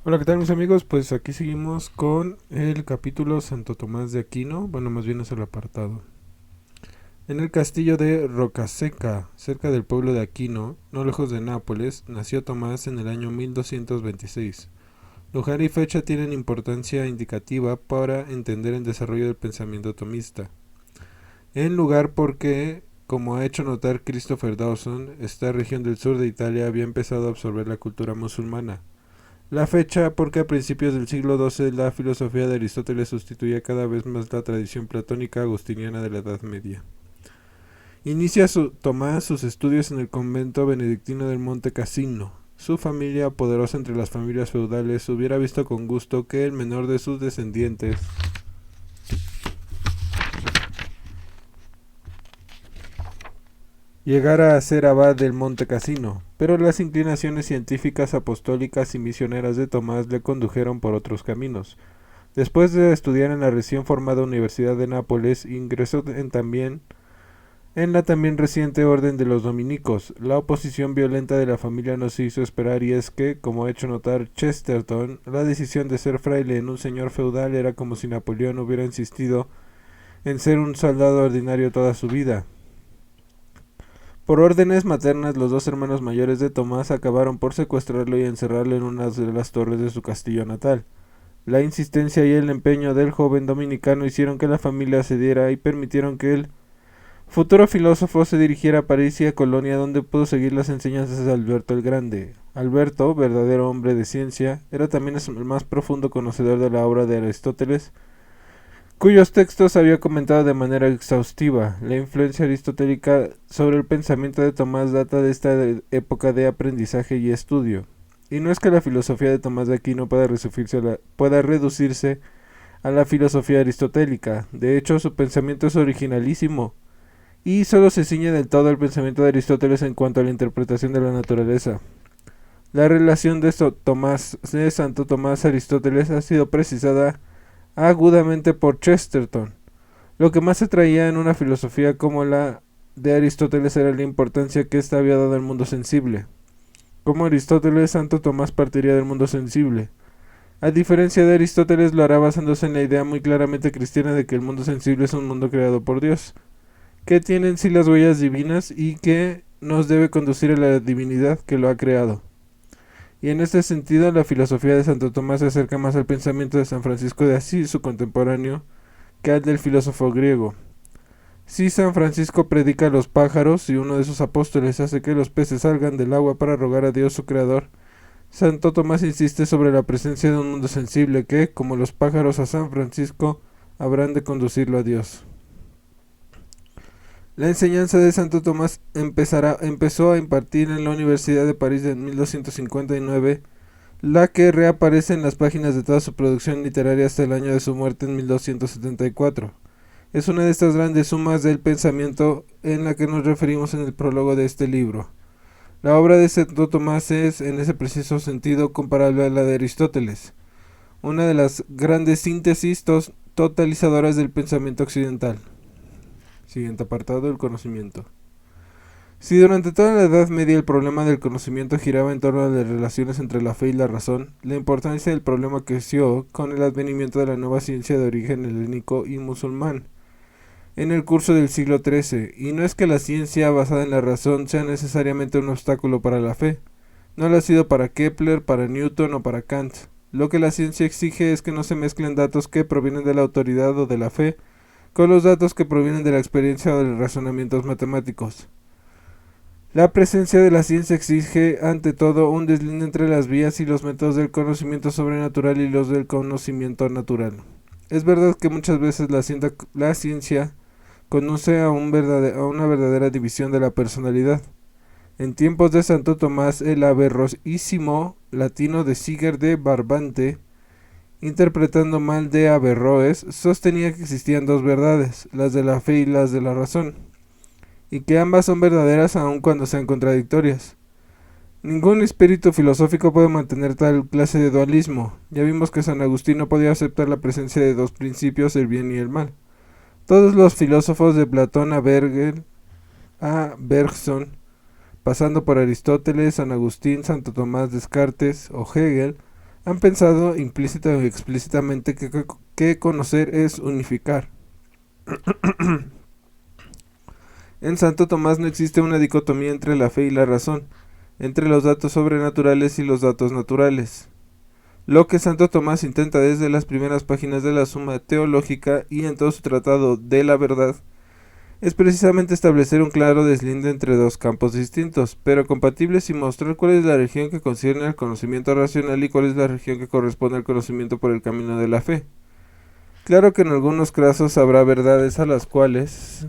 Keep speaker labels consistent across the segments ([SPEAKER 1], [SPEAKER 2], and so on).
[SPEAKER 1] Hola, ¿qué tal mis amigos? Pues aquí seguimos con el capítulo Santo Tomás de Aquino, bueno, más bien es el apartado. En el castillo de Rocaseca, cerca del pueblo de Aquino, no lejos de Nápoles, nació Tomás en el año 1226. Lugar y fecha tienen importancia indicativa para entender el desarrollo del pensamiento tomista. En lugar porque, como ha hecho notar Christopher Dawson, esta región del sur de Italia había empezado a absorber la cultura musulmana. La fecha porque a principios del siglo XII la filosofía de Aristóteles sustituía cada vez más la tradición platónica agustiniana de la Edad Media. Tomás sus estudios en el convento benedictino del Monte Cassino. Su familia, poderosa entre las familias feudales, hubiera visto con gusto que el menor de sus descendientes llegara a ser abad del Monte Cassino, pero las inclinaciones científicas, apostólicas y misioneras de Tomás le condujeron por otros caminos. Después de estudiar en la recién formada Universidad de Nápoles, ingresó en la también reciente Orden de los Dominicos. La oposición violenta de la familia no se hizo esperar y es que, como ha hecho notar Chesterton, la decisión de ser fraile en un señor feudal era como si Napoleón hubiera insistido en ser un soldado ordinario toda su vida. Por órdenes maternas, los dos hermanos mayores de Tomás acabaron por secuestrarlo y encerrarlo en una de las torres de su castillo natal. La insistencia y el empeño del joven dominicano hicieron que la familia cediera y permitieron que el futuro filósofo se dirigiera a París y a Colonia, donde pudo seguir las enseñanzas de Alberto el Grande. Alberto, verdadero hombre de ciencia, era también el más profundo conocedor de la obra de Aristóteles, cuyos textos había comentado de manera exhaustiva. La influencia aristotélica sobre el pensamiento de Tomás data de esta época de aprendizaje y estudio. Y no es que la filosofía de Tomás de Aquino pueda reducirse a la filosofía aristotélica. De hecho, su pensamiento es originalísimo y solo se ciñe del todo al pensamiento de Aristóteles en cuanto a la interpretación de la naturaleza. La relación de Santo Tomás Aristóteles ha sido precisada agudamente por Chesterton. Lo que más se traía en una filosofía como la de Aristóteles era la importancia que ésta había dado al mundo sensible. Como Aristóteles, Santo Tomás partiría del mundo sensible. A diferencia de Aristóteles, lo hará basándose en la idea muy claramente cristiana de que el mundo sensible es un mundo creado por Dios, que tiene en sí las huellas divinas y que nos debe conducir a la divinidad que lo ha creado. Y en este sentido, la filosofía de Santo Tomás se acerca más al pensamiento de San Francisco de Asís, su contemporáneo, que al del filósofo griego. Si San Francisco predica a los pájaros y uno de sus apóstoles hace que los peces salgan del agua para rogar a Dios su creador, Santo Tomás insiste sobre la presencia de un mundo sensible que, como los pájaros a San Francisco, habrán de conducirlo a Dios. La enseñanza de Santo Tomás empezó a impartir en la Universidad de París en 1259, la que reaparece en las páginas de toda su producción literaria hasta el año de su muerte en 1274. Es una de estas grandes sumas del pensamiento en la que nos referimos en el prólogo de este libro. La obra de Santo Tomás es, en ese preciso sentido, comparable a la de Aristóteles, una de las grandes síntesis totalizadoras del pensamiento occidental. Siguiente apartado, el conocimiento. Si durante toda la Edad Media el problema del conocimiento giraba en torno a las relaciones entre la fe y la razón, la importancia del problema creció con el advenimiento de la nueva ciencia de origen helénico y musulmán en el curso del siglo XIII, y no es que la ciencia basada en la razón sea necesariamente un obstáculo para la fe. No lo ha sido para Kepler, para Newton o para Kant. Lo que la ciencia exige es que no se mezclen datos que provienen de la autoridad o de la fe con los datos que provienen de la experiencia o de los razonamientos matemáticos. La presencia de la ciencia exige, ante todo, un deslinde entre las vías y los métodos del conocimiento sobrenatural y los del conocimiento natural. Es verdad que muchas veces la ciencia conduce a una verdadera división de la personalidad. En tiempos de Santo Tomás, el averroísimo latino de Siger de Barbante, interpretando mal de Averroes, sostenía que existían dos verdades, las de la fe y las de la razón, y que ambas son verdaderas aun cuando sean contradictorias. Ningún espíritu filosófico puede mantener tal clase de dualismo. Ya vimos que San Agustín no podía aceptar la presencia de dos principios, el bien y el mal. Todos los filósofos de Platón a Bergson, pasando por Aristóteles, San Agustín, Santo Tomás Descartes o Hegel, Han pensado implícita o explícitamente que conocer es unificar. En Santo Tomás no existe una dicotomía entre la fe y la razón, entre los datos sobrenaturales y los datos naturales. Lo que Santo Tomás intenta desde las primeras páginas de la Suma Teológica y en todo su tratado de la verdad es precisamente establecer un claro deslinde entre dos campos distintos, pero compatibles, y mostrar cuál es la región que concierne al conocimiento racional y cuál es la región que corresponde al conocimiento por el camino de la fe. Claro que en algunos casos habrá verdades a las cuales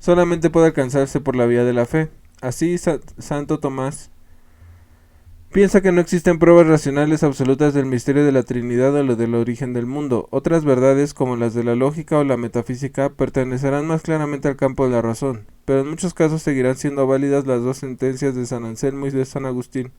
[SPEAKER 1] solamente puede alcanzarse por la vía de la fe. Así, Santo Tomás piensa que no existen pruebas racionales absolutas del misterio de la Trinidad o del origen del mundo. Otras verdades, como las de la lógica o la metafísica, pertenecerán más claramente al campo de la razón, pero en muchos casos seguirán siendo válidas las dos sentencias de San Anselmo y de San Agustín.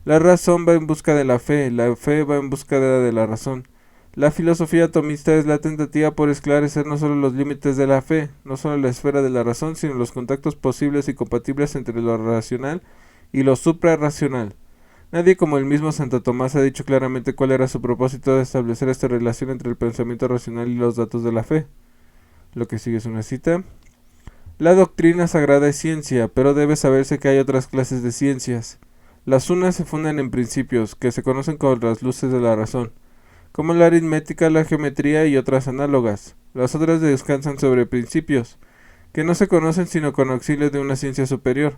[SPEAKER 1] La razón va en busca de la fe va en busca de la razón. La filosofía tomista es la tentativa por esclarecer no solo los límites de la fe, no solo la esfera de la razón, sino los contactos posibles y compatibles entre lo racional y lo suprarracional. Nadie como el mismo Santo Tomás ha dicho claramente cuál era su propósito de establecer esta relación entre el pensamiento racional y los datos de la fe. Lo que sigue es una cita. La doctrina sagrada es ciencia, pero debe saberse que hay otras clases de ciencias. Las unas se fundan en principios, que se conocen como las luces de la razón, como la aritmética, la geometría y otras análogas. Las otras descansan sobre principios, que no se conocen sino con auxilio de una ciencia superior.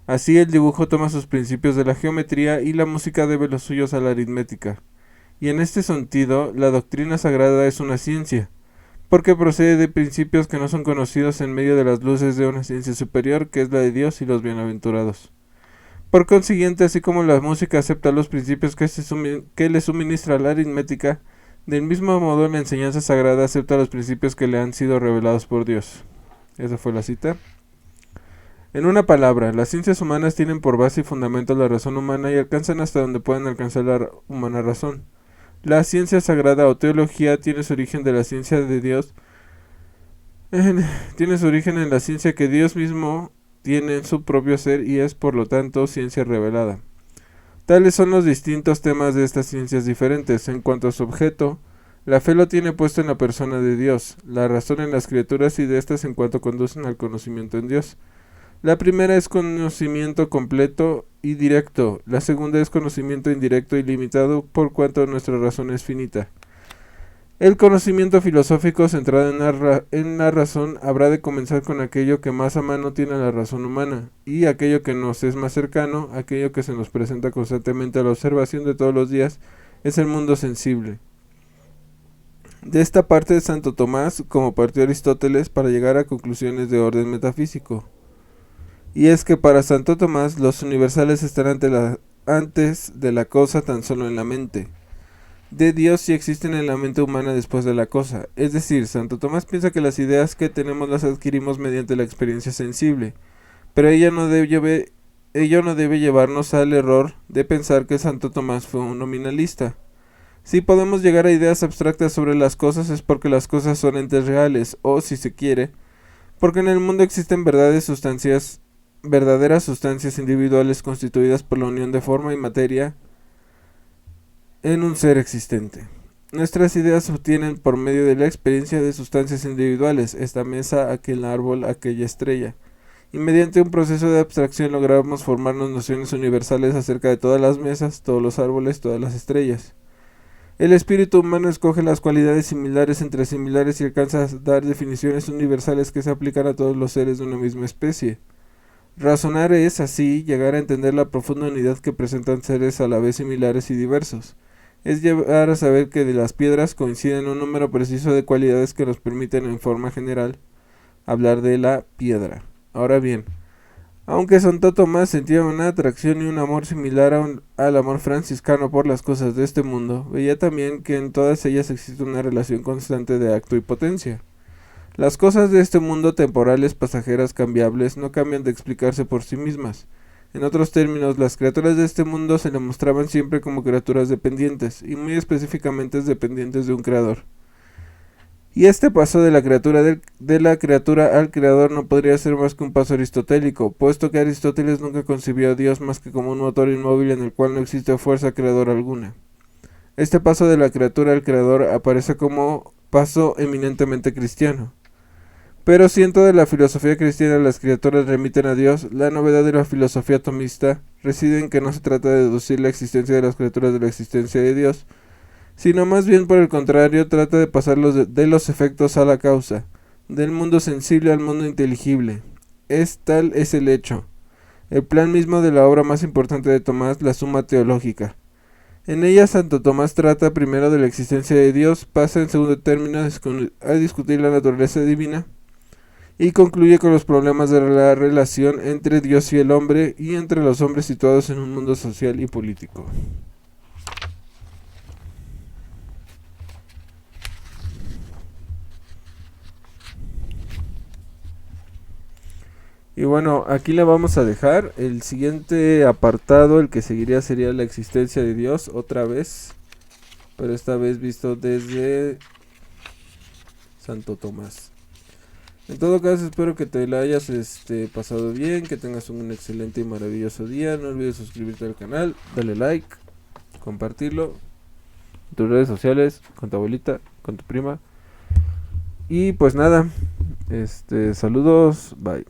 [SPEAKER 1] Así el dibujo toma sus principios de la geometría y la música debe los suyos a la aritmética. Y en este sentido, la doctrina sagrada es una ciencia, porque procede de principios que no son conocidos en medio de las luces de una ciencia superior, que es la de Dios y los bienaventurados. Por consiguiente, así como la música acepta los principios que le suministra la aritmética, del mismo modo la enseñanza sagrada acepta los principios que le han sido revelados por Dios. Esa fue la cita. En una palabra, las ciencias humanas tienen por base y fundamento la razón humana y alcanzan hasta donde pueden alcanzar la humana razón. La ciencia sagrada o teología tiene su origen de la ciencia de Dios, tiene su origen en la ciencia que Dios mismo tiene en su propio ser y es por lo tanto ciencia revelada. Tales son los distintos temas de estas ciencias diferentes. En cuanto a su objeto, la fe lo tiene puesto en la persona de Dios, la razón en las criaturas y de estas en cuanto conducen al conocimiento en Dios. La primera es conocimiento completo y directo, la segunda es conocimiento indirecto y limitado por cuanto nuestra razón es finita. El conocimiento filosófico centrado en la razón habrá de comenzar con aquello que más a mano tiene la razón humana, y aquello que nos es más cercano, aquello que se nos presenta constantemente a la observación de todos los días, es el mundo sensible. De esta parte de Santo Tomás, como partió Aristóteles, para llegar a conclusiones de orden metafísico. Y es que para Santo Tomás los universales están antes de la cosa tan solo en la mente. De Dios sí existen en la mente humana después de la cosa. Es decir, Santo Tomás piensa que las ideas que tenemos las adquirimos mediante la experiencia sensible, pero ello no debe llevarnos al error de pensar que Santo Tomás fue un nominalista. Si podemos llegar a ideas abstractas sobre las cosas es porque las cosas son entes reales, o, si se quiere, porque en el mundo existen verdaderas sustancias individuales constituidas por la unión de forma y materia en un ser existente. Nuestras ideas se obtienen por medio de la experiencia de sustancias individuales, esta mesa, aquel árbol, aquella estrella, y mediante un proceso de abstracción logramos formarnos nociones universales acerca de todas las mesas, todos los árboles, todas las estrellas. El espíritu humano escoge las cualidades similares entre similares y alcanza a dar definiciones universales que se aplican a todos los seres de una misma especie. Razonar es, así, llegar a entender la profunda unidad que presentan seres a la vez similares y diversos. Es llegar a saber que de las piedras coinciden un número preciso de cualidades que nos permiten, en forma general, hablar de la piedra. Ahora bien, aunque Santo Tomás sentía una atracción y un amor similar al amor franciscano por las cosas de este mundo, veía también que en todas ellas existe una relación constante de acto y potencia. Las cosas de este mundo, temporales, pasajeras, cambiables, no cambian de explicarse por sí mismas. En otros términos, las criaturas de este mundo se le mostraban siempre como criaturas dependientes, y muy específicamente dependientes de un creador. Y este paso de la criatura al creador no podría ser más que un paso aristotélico, puesto que Aristóteles nunca concibió a Dios más que como un motor inmóvil en el cual no existe fuerza creadora alguna. Este paso de la criatura al creador aparece como paso eminentemente cristiano. Pero si en toda la filosofía cristiana las criaturas remiten a Dios, la novedad de la filosofía tomista reside en que no se trata de deducir la existencia de las criaturas de la existencia de Dios, sino más bien por el contrario trata de pasar de los efectos a la causa, del mundo sensible al mundo inteligible. Tal es el hecho, el plan mismo de la obra más importante de Tomás, la Suma Teológica. En ella Santo Tomás trata primero de la existencia de Dios, pasa en segundo término a discutir la naturaleza divina, y concluye con los problemas de la relación entre Dios y el hombre y entre los hombres situados en un mundo social y político. Y bueno, aquí le vamos a dejar. El siguiente apartado, el que seguiría, sería la existencia de Dios otra vez, pero esta vez visto desde Santo Tomás. En todo caso, espero que te la hayas pasado bien, que tengas un excelente y maravilloso día. No olvides suscribirte al canal, darle like, compartirlo en tus redes sociales, con tu abuelita, con tu prima. Y pues nada, saludos, bye.